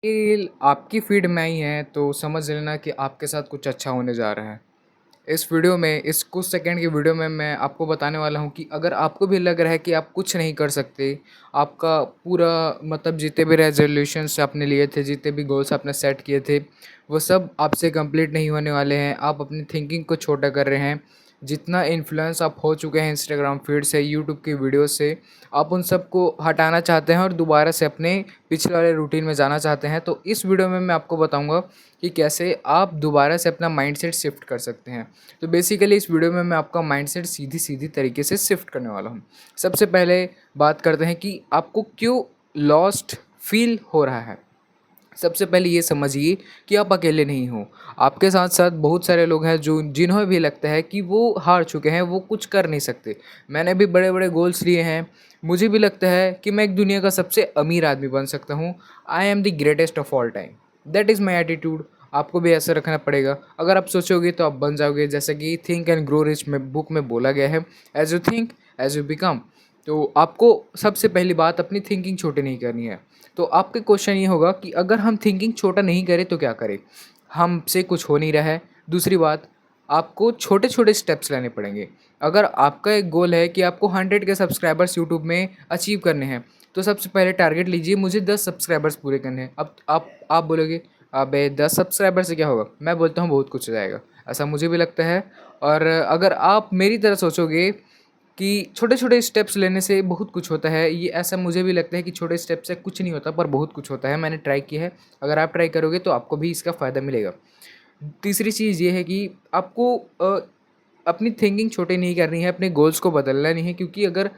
Reel आपकी feed में आई है तो समझ लेना कि आपके साथ कुछ अच्छा होने जा रहा है। इस वीडियो में इस कुछ सेकंड की वीडियो में मैं आपको बताने वाला हूँ कि अगर आपको भी लग रहा है कि आप कुछ नहीं कर सकते, आपका पूरा मतलब जितने भी रेज़ोल्यूशंस आपने लिए थे, जितने भी गोल्स आपने सेट किए थे, वो सब आपसे कंप्लीट नहीं होने वाले हैं। आप अपनी थिंकिंग को छोटा कर रहे हैं। जितना इन्फ्लुएंस आप हो चुके हैं इंस्टाग्राम फीड से, यूट्यूब की वीडियो से, आप उन सबको हटाना चाहते हैं और दोबारा से अपने पिछले वाले रूटीन में जाना चाहते हैं। तो इस वीडियो में मैं आपको बताऊँगा कि कैसे आप दोबारा से अपना माइंडसेट शिफ्ट कर सकते हैं। तो बेसिकली इस वीडियो में मैं आपका माइंडसेट सीधी-सीधी तरीके से शिफ्ट करने वाला हूँ। सबसे पहले बात करते हैं कि आपको क्यों लॉस्ट फ़ील हो रहा है। सबसे पहले ये समझिए कि आप अकेले नहीं हो। आपके साथ-साथ बहुत सारे लोग हैं जो जिन्हें भी लगता है कि वो हार चुके हैं, वो कुछ कर नहीं सकते। मैंने भी बड़े-बड़े गोल्स लिए हैं। मुझे भी लगता है कि मैं एक दुनिया का सबसे अमीर आदमी बन सकता हूँ। I am the greatest of all time. That is my attitude. आपको भी ऐसा रखना पड़ेगा। अगर आप सोचोगे तो आप बन जाओगे, जैसे कि थिंक एंड ग्रो रिच में बुक में बोला गया है, as you think as you become. तो आपको सबसे पहली बात अपनी थिंकिंग छोटी नहीं करनी है। तो आपके क्वेश्चन ये होगा कि अगर हम थिंकिंग छोटा नहीं करें तो क्या करें? हमसे कुछ हो नहीं रहा है। दूसरी बात, आपको छोटे-छोटे स्टेप्स लेने पड़ेंगे। अगर आपका एक गोल है कि आपको 100 के सब्सक्राइबर्स यूट्यूब में अचीव करने हैं, तो सबसे पहले टारगेट लीजिए मुझे 10 सब्सक्राइबर्स पूरे करने हैं। अब आप बोलोगे, "अबे 10 सब्सक्राइबर से क्या होगा?" मैं बोलता हूँ बहुत कुछ हो जाएगा। ऐसा मुझे भी लगता है। और अगर आप मेरी तरह सोचोगे कि छोटे-छोटे स्टेप्स लेने से बहुत कुछ होता है, ये ऐसा मुझे भी लगता है कि छोटे स्टेप से कुछ नहीं होता, पर बहुत कुछ होता है। मैंने ट्राई किया है। अगर आप ट्राई करोगे तो आपको भी इसका फ़ायदा मिलेगा। तीसरी चीज़ ये है कि आपको अपनी थिंकिंग छोटी नहीं करनी है, अपने गोल्स को बदलना नहीं है, क्योंकि अगर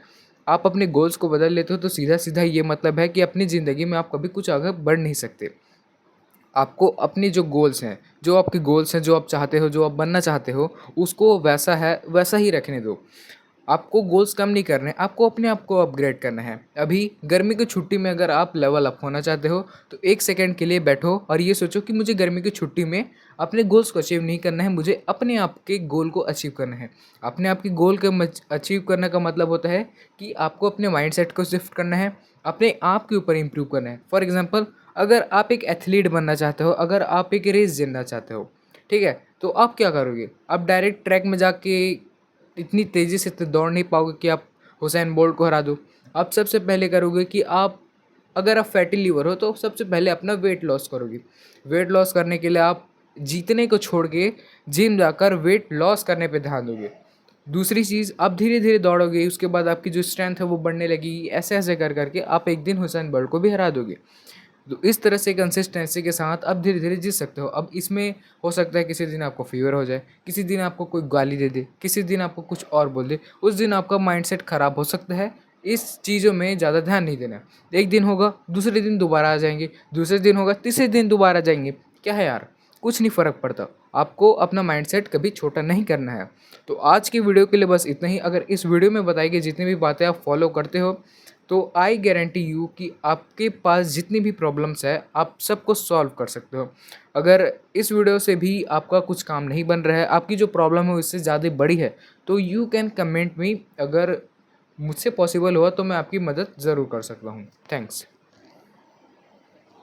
आप अपने गोल्स को बदल लेते हो तो सीधा-सीधा ये मतलब है कि अपनी ज़िंदगी में आप कभी कुछ आगे बढ़ नहीं सकते। आपको अपनी जो गोल्स हैं, जो आप चाहते हो, जो आप बनना चाहते हो, उसको वैसा ही रखने दो। आपको गोल्स कम नहीं करने, आपको अपने आप को अपग्रेड करना है। अभी गर्मी की छुट्टी में अगर आप लेवल अप होना चाहते हो, तो 1 सेकंड के लिए बैठो और ये सोचो कि मुझे गर्मी की छुट्टी में अपने गोल्स को अचीव नहीं करना है, मुझे अपने आप के गोल को अचीव करना है। अपने आप के गोल को अचीव करने का मतलब होता है कि आपको अपने माइंडसेट को शिफ्ट करना है, अपने आप के ऊपर इम्प्रूव करना है। फॉर एग्ज़ाम्पल, अगर आप एक एथलीट बनना चाहते हो, अगर आप एक रेस जीतना चाहते हो, ठीक है? तो आप क्या करोगे? आप डायरेक्ट ट्रैक में जाके इतनी तेज़ी से तो दौड़ नहीं पाओगे कि आप हुसैन बोल्ट को हरा दो। आप सबसे पहले करोगे कि आप, अगर आप फैटी लिवर हो तो सबसे पहले अपना वेट लॉस करोगे। वेट लॉस करने के लिए आप जीतने को छोड़ के जिम जाकर वेट लॉस करने पे ध्यान दोगे। दूसरी चीज़, आप धीरे-धीरे दौड़ोगे, उसके बाद आपकी जो स्ट्रेंथ है वो बढ़ने लगेगी। ऐसे-ऐसे कर के आप एक दिन हुसैन बोल्ट को भी हरा दोगे। तो इस तरह से कंसिस्टेंसी के साथ आप धीरे-धीरे जीत सकते हो। अब इसमें हो सकता है किसी दिन आपको फ़ीवर हो जाए, किसी दिन आपको कोई गाली दे दे, किसी दिन आपको कुछ और बोल दे, उस दिन आपका माइंडसेट ख़राब हो सकता है। इस चीज़ों में ज़्यादा ध्यान नहीं देना। एक दिन होगा, दूसरे दिन दोबारा आ जाएँगे, दूसरे दिन होगा, तीसरे दिन दोबारा जाएँगे। क्या है यार, कुछ नहीं फ़र्क पड़ता। आपको अपना माइंडसेट कभी छोटा नहीं करना है। तो आज की वीडियो के लिए बस इतना ही। अगर इस वीडियो में बताई गई जितनी भी बातें आप फ़ॉलो करते हो, तो आई गारंटी यू कि आपके पास जितनी भी प्रॉब्लम्स है, आप सबको सॉल्व कर सकते हो। अगर इस वीडियो से भी आपका कुछ काम नहीं बन रहा है, आपकी जो प्रॉब्लम है उससे ज़्यादा बड़ी है, तो यू कैन कमेंट मी। अगर मुझसे पॉसिबल हुआ तो मैं आपकी मदद ज़रूर कर सकता हूँ। थैंक्स।